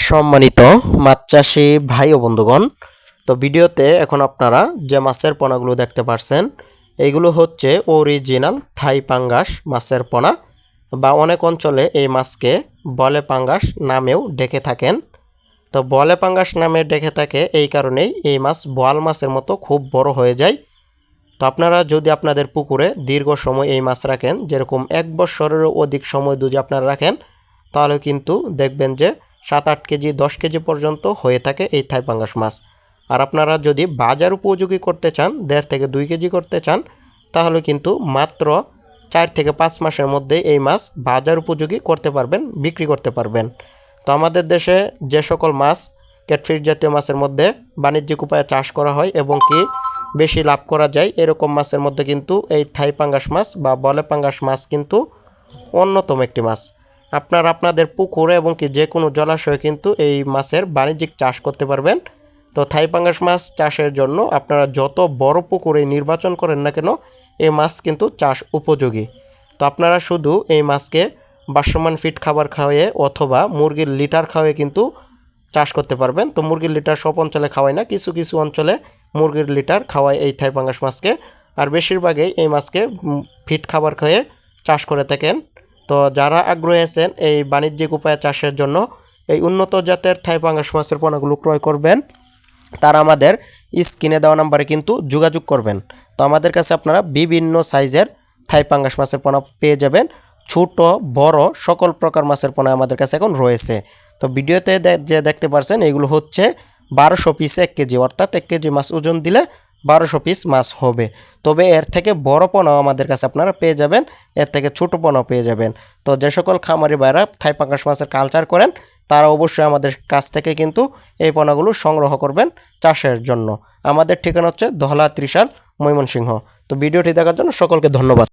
সম্মানিত মাছ চাষি ভাই ও বন্ধুগণ, তো ভিডিওতে এখন আপনারা যে মাছের পোনাগুলো দেখতে পাচ্ছেন এইগুলো হচ্ছে অরিজিনাল থাই পাঙ্গাস মাছের পোনা, বা অনেক অঞ্চলে এই মাছকে বলে পাঙ্গাস নামেও ডেকে থাকেন। তো বলে পাঙ্গাস নামে ডেকে থাকে এই কারণেই এই মাছ বোয়াল মাছের মতো খুব বড় হয়ে যায়। তো আপনারা যদি আপনাদের পুকুরে দীর্ঘ সময় এই মাছ রাখেন, যেরকম 1 বছরেরও অধিক সময় যদি আপনারা রাখেন, তাহলে কিন্তু দেখবেন যে 7-8 কেজি 10 কেজি পর্যন্ত হয়ে থাকে এই থাই পাঙ্গাস মাছ। আর আপনারা যদি বাজার উপযোগী করতে চান, 1.5 থেকে 2 কেজি করতে চান, তাহলে কিন্তু মাত্র 4 থেকে 5 মাসের মধ্যে এই মাছ বাজার উপযোগী করতে পারবেন, বিক্রি করতে পারবেন। তো আমাদের দেশে যে সকল মাছ ক্যাটফিশ জাতীয় মাছের মধ্যে বাণিজ্যিক উপায়ে চাষ করা হয় এবং কি বেশি লাভ করা যায়, এরকম মাছের মধ্যে কিন্তু এই থাই পাঙ্গাস মাছ বা বলে পাঙ্গাস মাছ কিন্তু অন্যতম একটি মাছ। আপনারা আপনাদের পুকুরে এবং কি যে কোনো জলাশয়ে কিন্তু এই মাছের বাণিজ্যিক চাষ করতে পারবেন। তো থাই পাঙ্গাস মাছ চাষের জন্য আপনারা যত বড় পুকুরে নির্বাচন করেন না কেন, এই মাছ কিন্তু চাষ উপযোগী। তো আপনারা শুধু এই মাছকে বাসমান ফিড খাবার খাওয়ায়ে অথবা মুরগির লিটার খাওয়ায়ে কিন্তু চাষ করতে পারবেন। তো মুরগির লিটার সব অঞ্চলে খাওয়ায় না, কিছু কিছু অঞ্চলে মুরগির লিটার খাওয়ায় এই থাই পাঙ্গাস মাছকে, আর বেশিরভাগই এই মাছকে ফিড খাবার খাওয়ায়ে চাষ করে থাকেন। তো যারা আগ্রহী আছেন এই বাণিজ্যিক উপায়ে চাষের জন্য এই উন্নত জাতের থাই পাঙ্গাস মাছের পোনাগুলো ক্রয় করবেন, তারা আমাদের স্ক্রিনে দেওয়া নাম্বারে কিন্তু যোগাযোগ করবেন। তো আমাদের কাছে আপনারা বিভিন্ন সাইজের থাই পাঙ্গাস মাছের পোনা পেয়ে যাবেন, ছোট বড় সকল প্রকার মাছের পোনা আমাদের কাছে এখন রয়েছে। তো ভিডিওতে যে দেখতে পাচ্ছেন এগুলো হচ্ছে 1200 পিস 1 কেজি, অর্থাৎ 1 কেজি মাছ ওজন দিলে 1200 পিস মাছ হবে। তবে এর থেকে বড় পোনাও আমাদের কাছে আপনারা পেয়ে যাবেন, এর থেকে ছোট পোনাও পেয়ে যাবেন। তো যে সকল খামারি ভাইরা থাই পাঙ্গাস মাছের কালচার করেন, তারা অবশ্যই আমাদের কাছ থেকে কিন্তু এই পোনাগুলো সংগ্রহ করবেন চাষের জন্য। আমাদের ঠিকানা হচ্ছে ধলা ত্রিশাল, ময়মনসিংহ। তো ভিডিওটি দেখার জন্য সকলকে ধন্যবাদ।